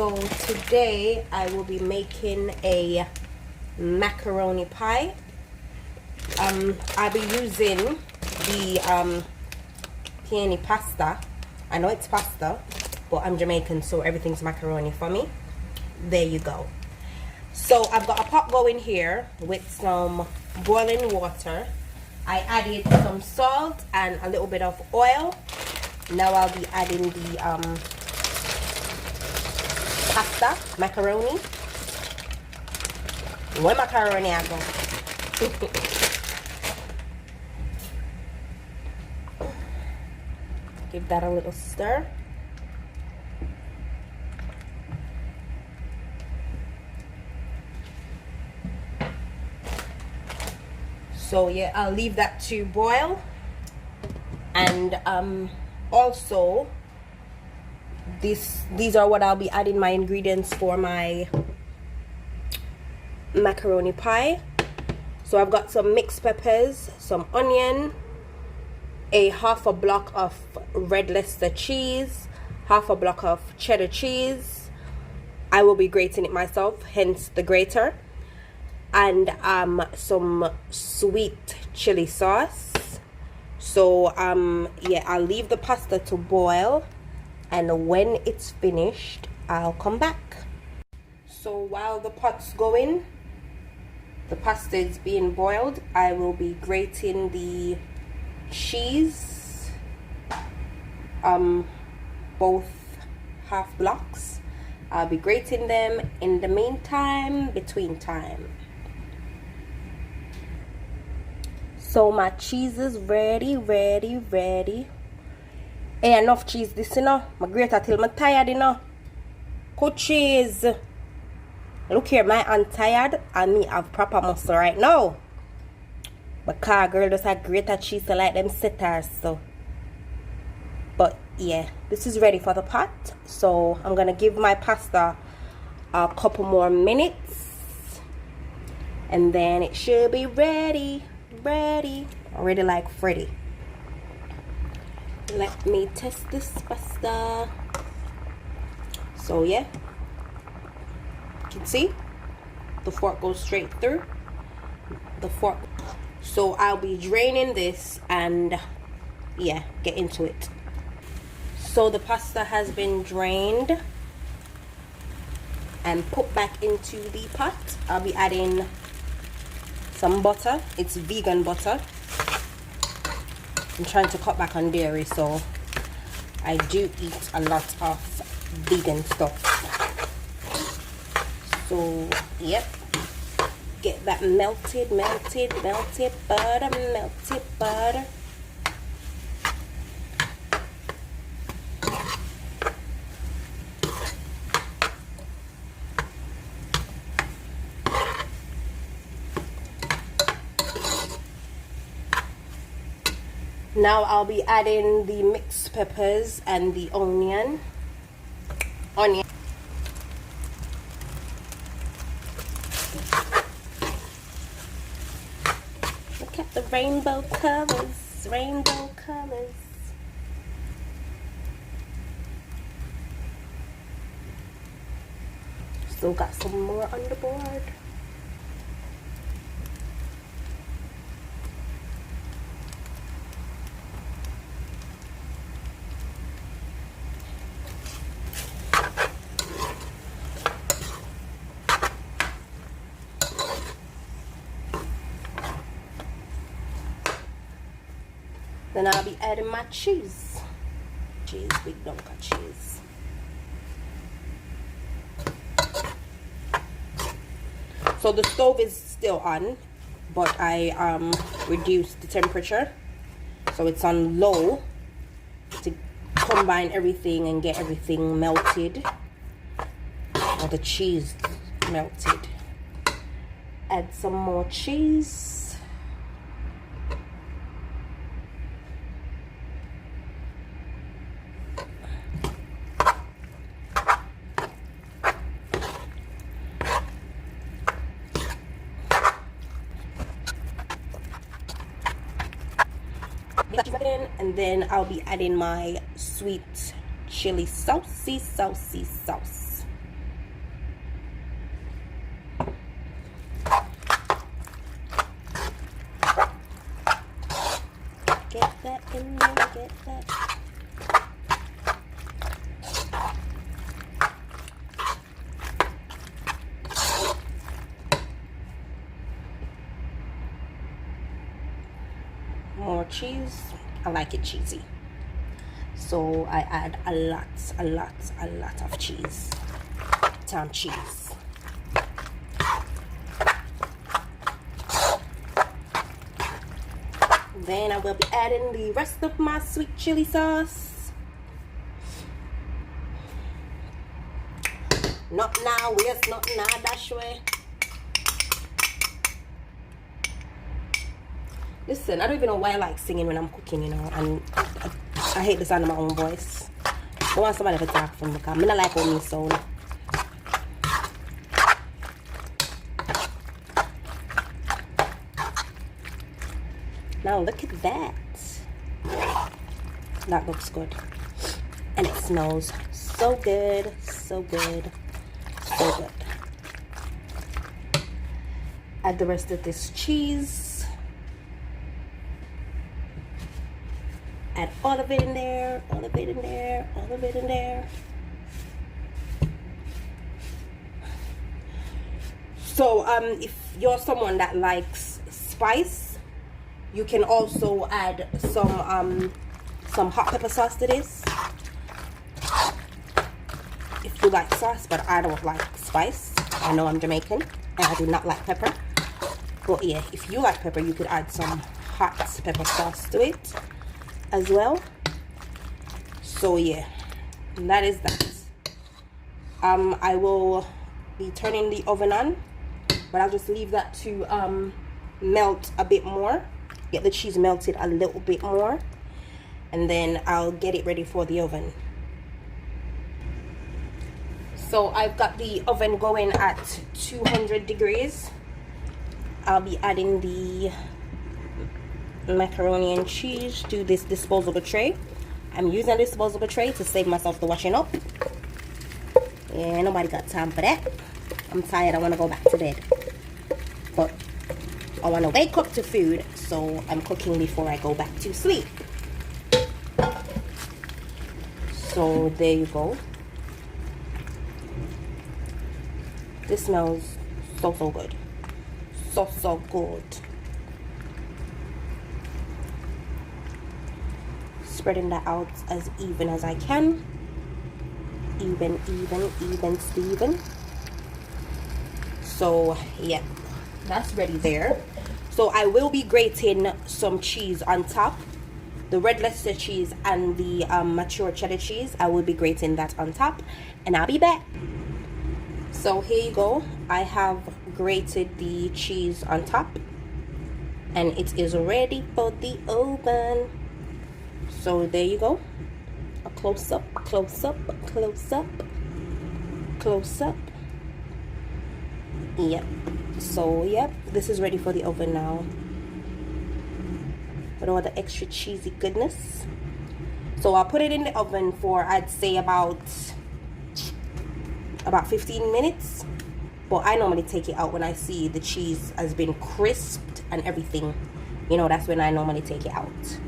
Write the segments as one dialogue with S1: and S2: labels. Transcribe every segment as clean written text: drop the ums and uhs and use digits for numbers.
S1: So today I will be making a macaroni pie. I'll be using the peony pasta. I know it's pasta, but I'm Jamaican, so everything's macaroni for me. There you go. So I've got a pot going here with some boiling water. I added some salt and a little bit of oil. Now I'll be adding the pasta, macaroni. Where macaroni I go? Give that a little stir. So yeah, I'll leave that to boil. And also these are what I'll be adding my ingredients for my macaroni pie. So I've got some mixed peppers, some onion, half a block of red Leicester cheese, half a block of cheddar cheese. I will be grating it myself, hence the grater, and some sweet chili sauce. So yeah, I'll leave the pasta to boil, and when it's finished I'll come back. So while the pot's going, the pasta is being boiled, I will be grating the cheese, both half blocks. I'll be grating them in the meantime, between time. So my cheese is ready. Hey, enough cheese this, you know. My grater till I'm tired, you know. Good cheese. Look here, my hand tired and me have proper muscle right now. But car girl just a grater cheese so like them setters, so. But yeah, this is ready for the pot. So I'm gonna give my pasta a couple more minutes, and then it should be ready. Already like Freddy. Let me test this pasta. So yeah, you can see the fork goes straight through the fork. So I'll be draining this and yeah, get into it. So the pasta has been drained and put back into the pot. I'll be adding some butter. It's vegan butter. I'm trying to cut back on dairy, so I do eat a lot of vegan stuff. So yep, get that melted butter. Now I'll be adding the mixed peppers and the onion. Look at the rainbow colors. Still got some more on the board. Then I'll be adding my cheese. Big dunk of cheese. So the stove is still on, but I reduced the temperature, so it's on low to combine everything and get everything melted, or the cheese melted. Add some more cheese. And then I'll be adding my sweet chili sauce. Get that in there, get that. More cheese. I like it cheesy. So I add a lot of cheese. Some cheese. Then I will be adding the rest of my sweet chili sauce. Not now, yes, not now, dash way. Listen, I don't even know why I like singing when I'm cooking, you know, and I hate the sound of my own voice. I want somebody to talk from because I don't like how me sound. Now look at that. That looks good. And it smells so good, so good, so good. Add the rest of this cheese. Add all of it in there, all of it in there, all of it in there. So if you're someone that likes spice, you can also add some hot pepper sauce to this. If you like sauce, but I don't like spice. I know I'm Jamaican and I do not like pepper. But yeah, if you like pepper, you could add some hot pepper sauce to it as well. So yeah, that is that. I will be turning the oven on, but I'll just leave that to melt a bit more. Get the cheese melted a little bit more, and then I'll get it ready for the oven. So I've got the oven going at 200 degrees. I'll be adding the macaroni and cheese to this disposable tray. I'm using a disposable tray to save myself the washing up. Yeah, nobody got time for that. I'm tired, I want to go back to bed. But I want to wake up to food, so I'm cooking before I go back to sleep. So there you go. This smells so good. So good. Spreading that out as even as I can. Even Steven. So yeah, that's ready there. So I will be grating some cheese on top, the red Leicester cheese and the mature cheddar cheese. I will be grating that on top, and I'll be back. So here you go. I have grated the cheese on top, and it is ready for the oven. So there you go. A close up, close up, close up, close up. Yep. So yep, this is ready for the oven now with all the extra cheesy goodness. So I'll put it in the oven for, I'd say, about 15 minutes. But I normally take it out when I see the cheese has been crisped and everything. You know, that's when I normally take it out.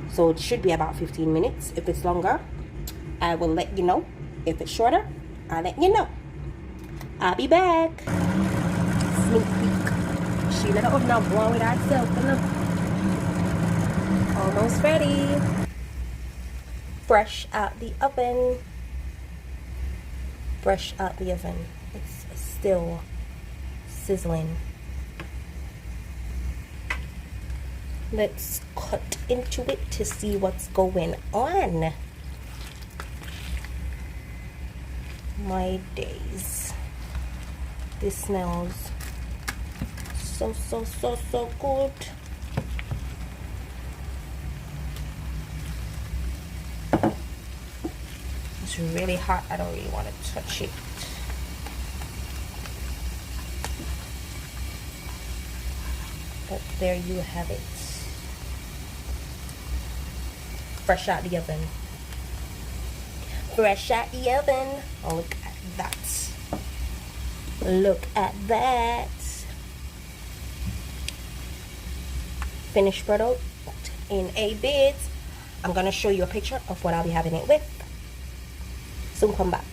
S1: So it should be about 15 minutes. If it's longer, I will let you know. If it's shorter, I'll let you know. I'll be back. Sneak peek. She let her oven now go on with herself. Almost ready. Fresh out the oven. Fresh out the oven. It's still sizzling. Let's cut into it to see what's going on. My days. This smells so good. It's really hot. I don't really want to touch it. But there you have it. Fresh out the oven. Fresh out the oven. Oh, look at that. Look at that. Finished product. in a bit. I'm gonna show you a picture of what I'll be having it with. Soon come back.